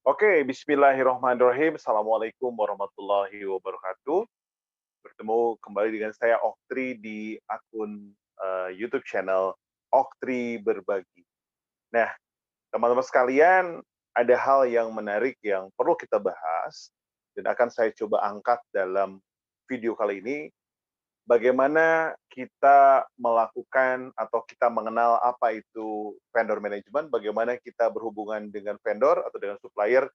Oke, bismillahirrahmanirrahim. Assalamualaikum warahmatullahi wabarakatuh. Bertemu kembali dengan saya Oktri di akun YouTube channel Oktri Berbagi. Nah, teman-teman sekalian, ada hal yang menarik yang perlu kita bahas dan akan saya coba angkat dalam video kali ini. Bagaimana kita melakukan atau kita mengenal apa itu vendor management, bagaimana kita berhubungan dengan vendor atau dengan supplier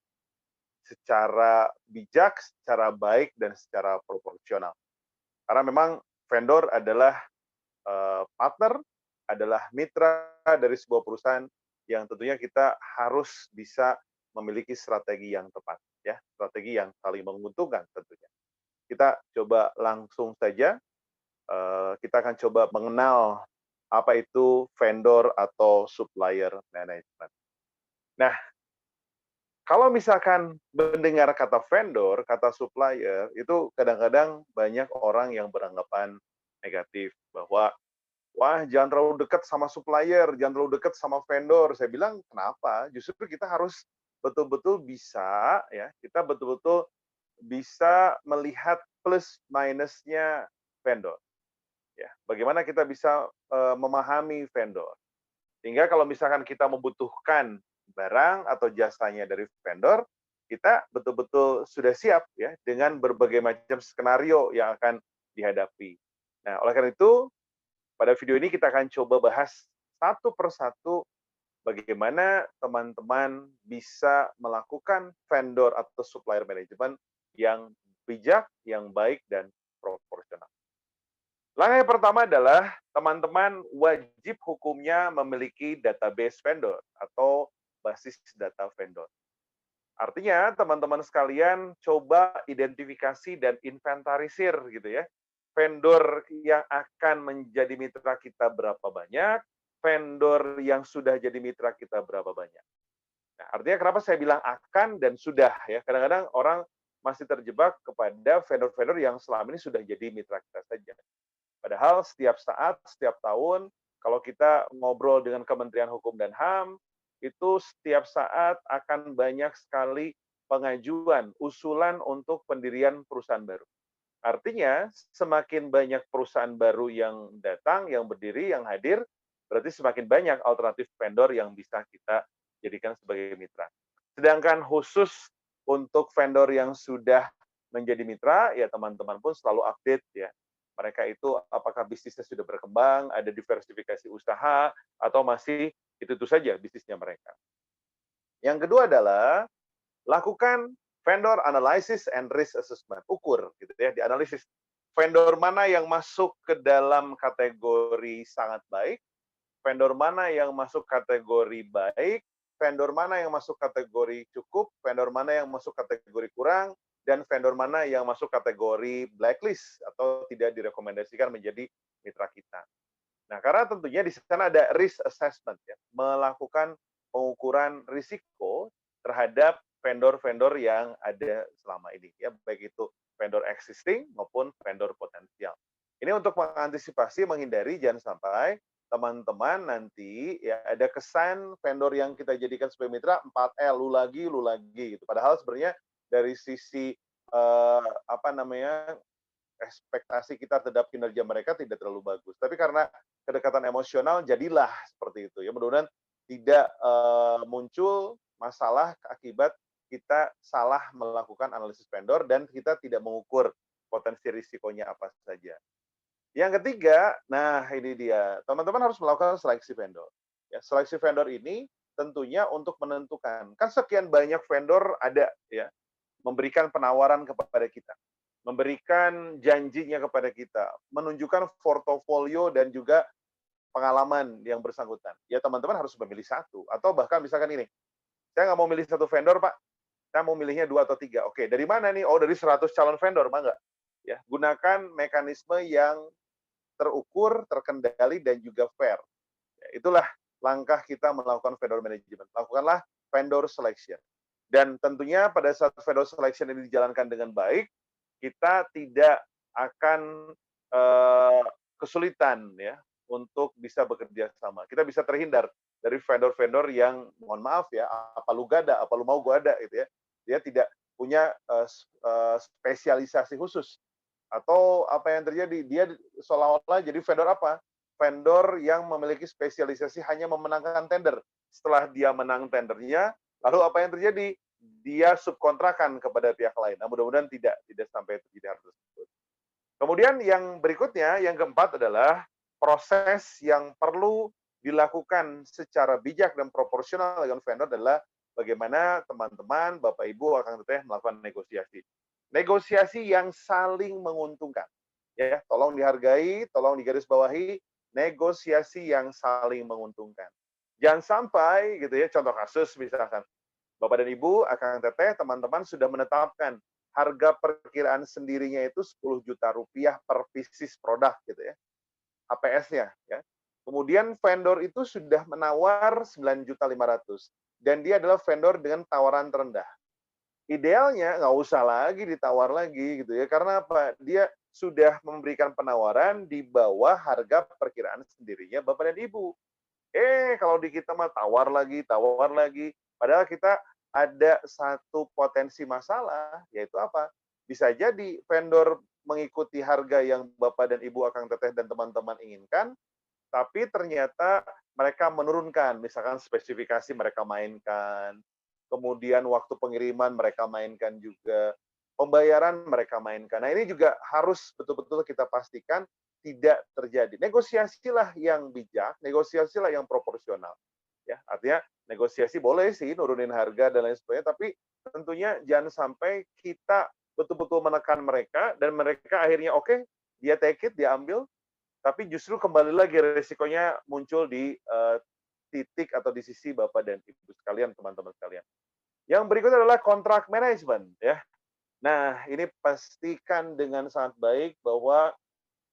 secara bijak, secara baik, dan secara proporsional. Karena memang vendor adalah partner, adalah mitra dari sebuah perusahaan yang tentunya kita harus bisa memiliki strategi yang tepat, ya, strategi yang saling menguntungkan tentunya. Kita coba langsung saja, kita akan coba mengenal apa itu vendor atau supplier management. Nah, kalau misalkan mendengar kata vendor, kata supplier, itu kadang-kadang banyak orang yang beranggapan negatif bahwa, "Wah, jangan terlalu dekat sama supplier, jangan terlalu dekat sama vendor." Saya bilang, "Kenapa? Justru kita harus betul-betul bisa ya, kita betul-betul bisa melihat plus minus-nya vendor, ya. Bagaimana kita bisa, memahami vendor. Sehingga kalau misalkan kita membutuhkan barang atau jasanya dari vendor, kita betul-betul sudah siap ya dengan berbagai macam skenario yang akan dihadapi. Nah, oleh karena itu, pada video ini kita akan coba bahas satu persatu bagaimana teman-teman bisa melakukan vendor atau supplier management yang bijak, yang baik, dan proporsional. Langkah yang pertama adalah teman-teman wajib hukumnya memiliki database vendor atau basis data vendor. Artinya teman-teman sekalian coba identifikasi dan inventarisir gitu ya. Vendor yang akan menjadi mitra kita berapa banyak, vendor yang sudah jadi mitra kita berapa banyak. Nah, artinya kenapa saya bilang akan dan sudah ya. Kadang-kadang orang masih terjebak kepada vendor-vendor yang selama ini sudah jadi mitra kita saja. Padahal setiap saat, setiap tahun, kalau kita ngobrol dengan Kementerian Hukum dan HAM, itu setiap saat akan banyak sekali pengajuan, usulan untuk pendirian perusahaan baru. Artinya, semakin banyak perusahaan baru yang datang, yang berdiri, yang hadir, berarti semakin banyak alternatif vendor yang bisa kita jadikan sebagai mitra. Sedangkan khusus untuk vendor yang sudah menjadi mitra, ya teman-teman pun selalu update ya. Mereka itu apakah bisnisnya sudah berkembang, ada diversifikasi usaha, atau masih itu saja bisnisnya mereka. Yang kedua adalah lakukan vendor analysis and risk assessment. Ukur gitu ya, dianalisis vendor mana yang masuk ke dalam kategori sangat baik, vendor mana yang masuk kategori baik, vendor mana yang masuk kategori cukup, vendor mana yang masuk kategori kurang, dan vendor mana yang masuk kategori blacklist atau tidak direkomendasikan menjadi mitra kita. Nah, karena tentunya di sana ada risk assessment ya, melakukan pengukuran risiko terhadap vendor-vendor yang ada selama ini ya, baik itu vendor existing maupun vendor potensial. Ini untuk mengantisipasi, menghindari jangan sampai teman-teman nanti ya ada kesan vendor yang kita jadikan sebagai mitra 4L, lu lagi gitu. Padahal sebenarnya dari sisi apa namanya ekspektasi kita terhadap kinerja mereka tidak terlalu bagus. Tapi karena kedekatan emosional jadilah seperti itu ya. Mudah-mudahan tidak muncul masalah akibat kita salah melakukan analisis vendor dan kita tidak mengukur potensi risikonya apa saja. Yang ketiga, nah ini dia, teman-teman harus melakukan seleksi vendor. Ya, seleksi vendor ini tentunya untuk menentukan, kan sekian banyak vendor ada ya, memberikan penawaran kepada kita, memberikan janjinya kepada kita, menunjukkan portofolio dan juga pengalaman yang bersangkutan. Ya teman-teman harus memilih satu, atau bahkan misalkan ini, saya nggak mau milih satu vendor Pak, saya mau milihnya 2 atau 3. Oke, dari mana nih? Oh, dari 100 calon vendor, mangga. Ya, gunakan mekanisme yang terukur, terkendali, dan juga fair. Ya, itulah langkah kita melakukan vendor management. Lakukanlah vendor selection. Dan tentunya pada saat vendor selection ini dijalankan dengan baik, kita tidak akan kesulitan ya untuk bisa bekerja sama. Kita bisa terhindar dari vendor-vendor yang mohon maaf ya, apa lu gada, apa lu mau gua ada gitu ya. Dia tidak punya spesialisasi khusus. Atau apa yang terjadi, dia seolah-olah jadi vendor apa? Vendor yang memiliki spesialisasi hanya memenangkan tender. Setelah dia menang tendernya, lalu apa yang terjadi? Dia subkontrakan kepada pihak lain. Nah, mudah-mudahan tidak sampai terjadi hal tersebut. Kemudian yang berikutnya, yang keempat adalah proses yang perlu dilakukan secara bijak dan proporsional dengan vendor adalah bagaimana teman-teman, Bapak Ibu, Akang Teteh melakukan negosiasi. Negosiasi yang saling menguntungkan. Ya, tolong dihargai, tolong digarisbawahi, negosiasi yang saling menguntungkan. Jangan sampai gitu ya, contoh kasus misalkan Bapak dan Ibu, Akang Teteh, teman-teman sudah menetapkan harga perkiraan sendirinya itu 10 juta rupiah per pieces produk gitu ya, APS-nya ya. Kemudian vendor itu sudah menawar 9.500.000 dan dia adalah vendor dengan tawaran terendah. Idealnya nggak usah lagi ditawar lagi gitu ya, karena apa? Dia sudah memberikan penawaran di bawah harga perkiraan sendirinya Bapak dan Ibu. Kalau di kita mah tawar lagi. Padahal kita ada satu potensi masalah, yaitu apa? Bisa jadi vendor mengikuti harga yang Bapak dan Ibu, Akang Teteh, dan teman-teman inginkan, tapi ternyata mereka menurunkan, misalkan spesifikasi mereka mainkan, kemudian waktu pengiriman mereka mainkan juga, pembayaran mereka mainkan. Nah, ini juga harus betul-betul kita pastikan tidak terjadi. Negosiasilah yang bijak, negosiasilah yang proporsional. Ya, artinya negosiasi boleh sih nurunin harga dan lain sebagainya, tapi tentunya jangan sampai kita betul-betul menekan mereka dan mereka akhirnya oke, dia take it, dia ambil, tapi justru kembali lagi resikonya muncul di titik atau di sisi Bapak dan Ibu sekalian, teman-teman sekalian. Yang berikutnya adalah kontrak manajemen ya. Nah, ini pastikan dengan sangat baik bahwa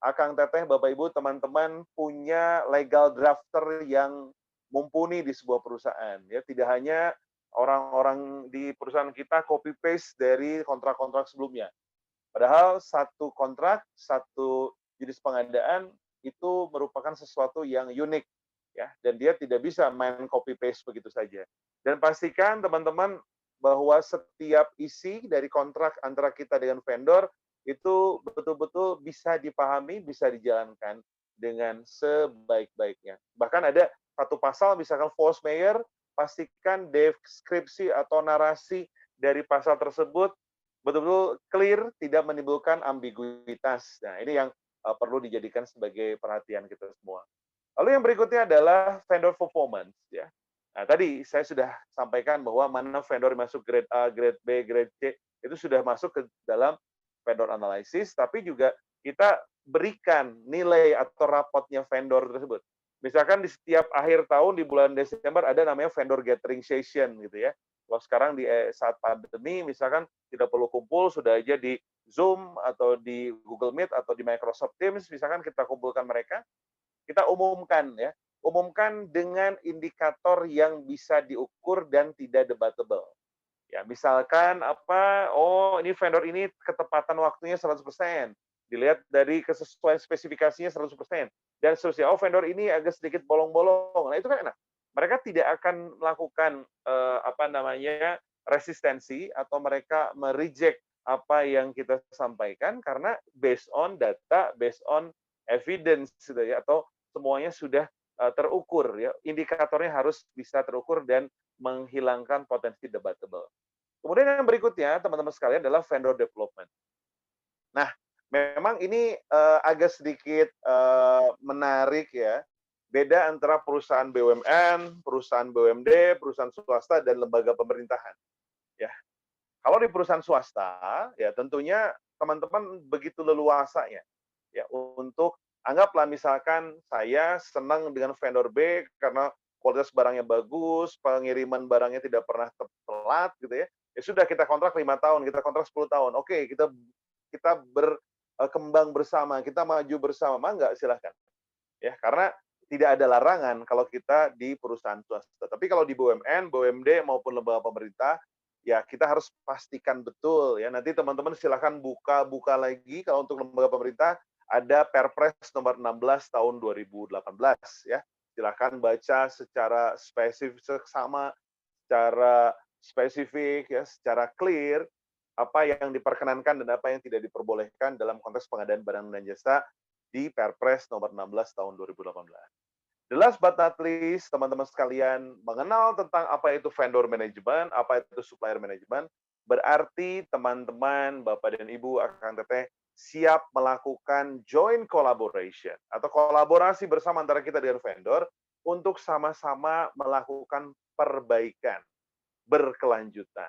Akang Teteh, Bapak Ibu, teman-teman punya legal drafter yang mumpuni di sebuah perusahaan. Ya, tidak hanya orang-orang di perusahaan kita copy paste dari kontrak-kontrak sebelumnya. Padahal satu kontrak, satu jenis pengadaan itu merupakan sesuatu yang unik ya, dan dia tidak bisa main copy paste begitu saja. Dan pastikan teman-teman bahwa setiap isi dari kontrak antara kita dengan vendor itu betul-betul bisa dipahami, bisa dijalankan dengan sebaik-baiknya. Bahkan ada satu pasal, misalkan force majeure, pastikan deskripsi atau narasi dari pasal tersebut betul-betul clear, tidak menimbulkan ambiguitas. Nah, ini yang perlu dijadikan sebagai perhatian kita semua. Lalu yang berikutnya adalah vendor performance. Ya. Nah, tadi saya sudah sampaikan bahwa mana vendor masuk grade A, grade B, grade C, itu sudah masuk ke dalam vendor analysis, tapi juga kita berikan nilai atau rapotnya vendor tersebut. Misalkan di setiap akhir tahun di bulan Desember ada namanya vendor gathering session gitu ya. Kalau sekarang di saat pandemi misalkan tidak perlu kumpul, sudah aja di Zoom atau di Google Meet atau di Microsoft Teams misalkan kita kumpulkan mereka, kita umumkan ya. Umumkan dengan indikator yang bisa diukur dan tidak debatable. Ya, misalkan apa, oh ini vendor ini ketepatan waktunya 100%. Dilihat dari kesesuaian spesifikasinya 100%. Dan seterusnya, oh vendor ini agak sedikit bolong-bolong. Nah, itu kan enak. Mereka tidak akan melakukan apa namanya resistensi atau mereka mereject apa yang kita sampaikan karena based on data, based on evidence gitu ya, atau semuanya sudah terukur ya. Indikatornya harus bisa terukur dan menghilangkan potensi debatable. Kemudian yang berikutnya, teman-teman sekalian, adalah vendor development. Nah, memang ini agak sedikit menarik ya. Beda antara perusahaan BUMN, perusahaan BUMD, perusahaan swasta, dan lembaga pemerintahan. Ya, kalau di perusahaan swasta, ya tentunya teman-teman begitu leluasanya ya untuk anggaplah misalkan saya senang dengan vendor B karena kualitas barangnya bagus, pengiriman barangnya tidak pernah telat gitu ya. Ya sudah kita kontrak 5 tahun, kita kontrak 10 tahun. Oke, kita berkembang bersama, kita maju bersama. Mangga silahkan. Ya, karena tidak ada larangan kalau kita di perusahaan swasta. Tapi kalau di BUMN, BUMD maupun lembaga pemerintah, ya kita harus pastikan betul ya. Nanti teman-teman silakan buka lagi kalau untuk lembaga pemerintah ada Perpres nomor 16 tahun 2018 ya. Silahkan baca secara spesifik secara spesifik ya, secara clear apa yang diperkenankan dan apa yang tidak diperbolehkan dalam konteks pengadaan barang dan jasa di Perpres nomor 16 tahun 2018. The last but not least, teman-teman sekalian mengenal tentang apa itu vendor management, apa itu supplier management, berarti teman-teman, Bapak dan Ibu akan teteh siap melakukan joint collaboration atau kolaborasi bersama antara kita dengan vendor untuk sama-sama melakukan perbaikan berkelanjutan.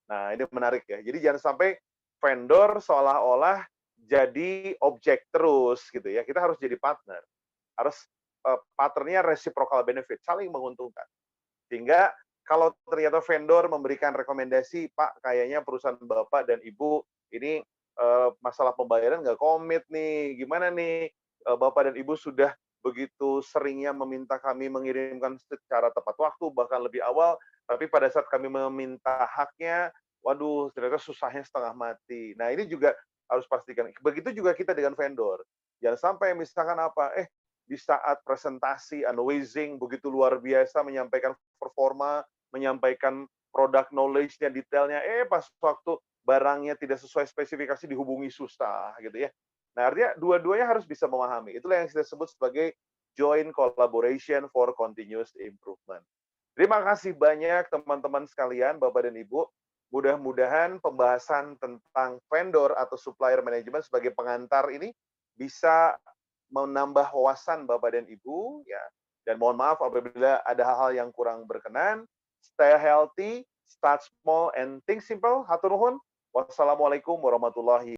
Nah, ini menarik ya. Jadi jangan sampai vendor seolah-olah jadi objek terus gitu ya. Kita harus jadi partner. Harus partnernya reciprocal benefit, saling menguntungkan. Sehingga kalau ternyata vendor memberikan rekomendasi, Pak, kayaknya perusahaan Bapak dan Ibu ini masalah pembayaran nggak komit nih, gimana nih? Bapak dan Ibu sudah begitu seringnya meminta kami mengirimkan secara tepat waktu, bahkan lebih awal, tapi pada saat kami meminta haknya, waduh, ternyata susahnya setengah mati. Nah, ini juga harus pastikan. Begitu juga kita dengan vendor. Jangan sampai misalkan apa, di saat presentasi unwazing begitu luar biasa menyampaikan performa, menyampaikan product knowledge-nya, detailnya, pas waktu barangnya tidak sesuai spesifikasi dihubungi susah gitu ya. Nah, artinya dua-duanya harus bisa memahami. Itulah yang kita sebut sebagai joint collaboration for continuous improvement. Terima kasih banyak teman-teman sekalian, Bapak dan Ibu. Mudah-mudahan pembahasan tentang vendor atau supplier management sebagai pengantar ini bisa menambah wawasan Bapak dan Ibu ya. Dan mohon maaf apabila ada hal-hal yang kurang berkenan. Stay healthy, start small and think simple. Hatur nuhun. Wassalamualaikum warahmatullahi